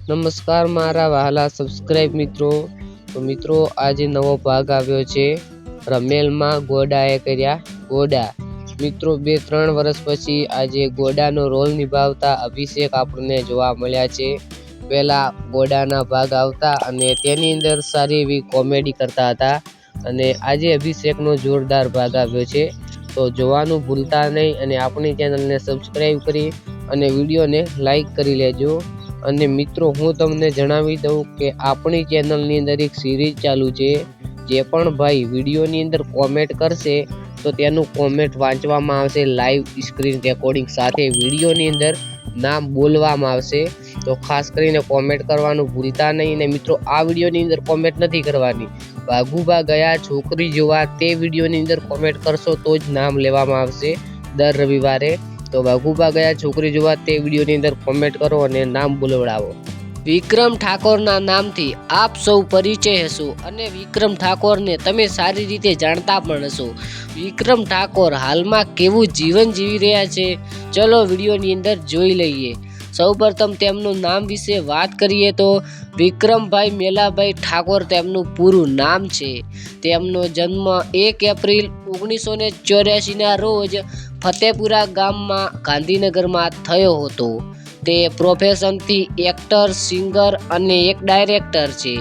નમસ્કાર મારા વહાલા સબસ્ક્રાઇબ મિત્રો. તો મિત્રો આજે નવો ભાગ આવ્યો છે રમેલમાં ગોડાએ કર્યા ગોડા. મિત્રો 2-3 વર્ષ પછી આજે ગોડાનો રોલ નિભાવતા અભિષેક આપણને જોવા મળ્યા છે. પહેલા ગોડાના ભાગ આવતા અને તેની અંદર સારી એવી કોમેડી કરતા હતા અને આજે અભિષેકનો જોરદાર ભાગ આવ્યો છે. તો જોવાનું ભૂલતા નહીં અને આપણી ચેનલને સબસ્ક્રાઇબ કરી અને વિડીયોને લાઈક કરી લેજો. અને મિત્રો હું તમને જણાવી દઉં કે આપણી ચેનલની અંદર એક સિરીઝ ચાલુ છે. જે પણ ભાઈ વિડીયોની અંદર કોમેન્ટ કરશે તો તેનું કોમેન્ટ વાંચવામાં આવશે લાઈવ સ્ક્રીન રેકોર્ડિંગ સાથે. વિડીયોની અંદર નામ બોલવામાં આવશે. તો ખાસ કરીને કોમેન્ટ કરવાનું ભૂલતા નહીં. ને મિત્રો આ વિડીયોની અંદર કોમેન્ટ નથી કરવાની. ભાગુભા ગયા છોકરી જોવા તે વિડીયોની અંદર કોમેન્ટ કરશો તો જ નામ લેવામાં આવશે દર રવિવારે. તો ભાગુભા ગયા છોકરી જોવા તે વિડીયોની અંદર કોમેન્ટ કરો અને નામ બોલવડાવો. વિક્રમ ઠાકોરના નામથી આપ સૌ પરિચય હશો અને વિક્રમ ઠાકોરને તમે સારી રીતે જાણતા પણ હશો. વિક્રમ ઠાકોર હાલમાં કેવું જીવન જીવી રહ્યા છે ચલો વિડીયોની અંદર જોઈ લઈએ. સૌપ્રથમ તેમનું નામ વિશે વાત કરીએ તો વિક્રમભાઈ મેલાભાઈ ઠાકોર તેમનું પૂરું નામ છે. તેમનો જન્મ 1 એપ્રિલ 1984ના રોજ ફતેપુરા ગામમાં ગાંધીનગરમાં થયો હતો. તે પ્રોફેશનથી એક્ટર, સિંગર અને એક ડાયરેક્ટર છે.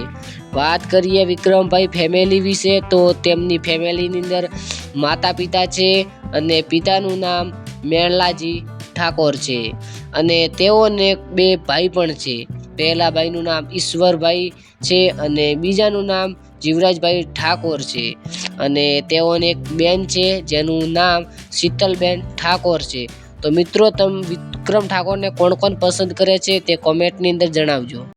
વાત કરીએ વિક્રમભાઈ ફેમિલી વિશે તો તેમની ફેમિલીની અંદર માતા પિતા છે અને પિતાનું નામ મેણલાજી ઠાકોર છે અને તેઓને 2 ભાઈ પણ છે. પહેલા ભાઈનું નામ ઈશ્વરભાઈ છે અને બીજાનું નામ જીવરાજભાઈ ઠાકોર છે અને તેઓને એક બેન છે જેનું નામ શીતલબેન ઠાકોર છે. તો મિત્રો તમે વિક્રમ ઠાકોરને કોણ પસંદ કરે છે તે કોમેન્ટની અંદર જણાવજો.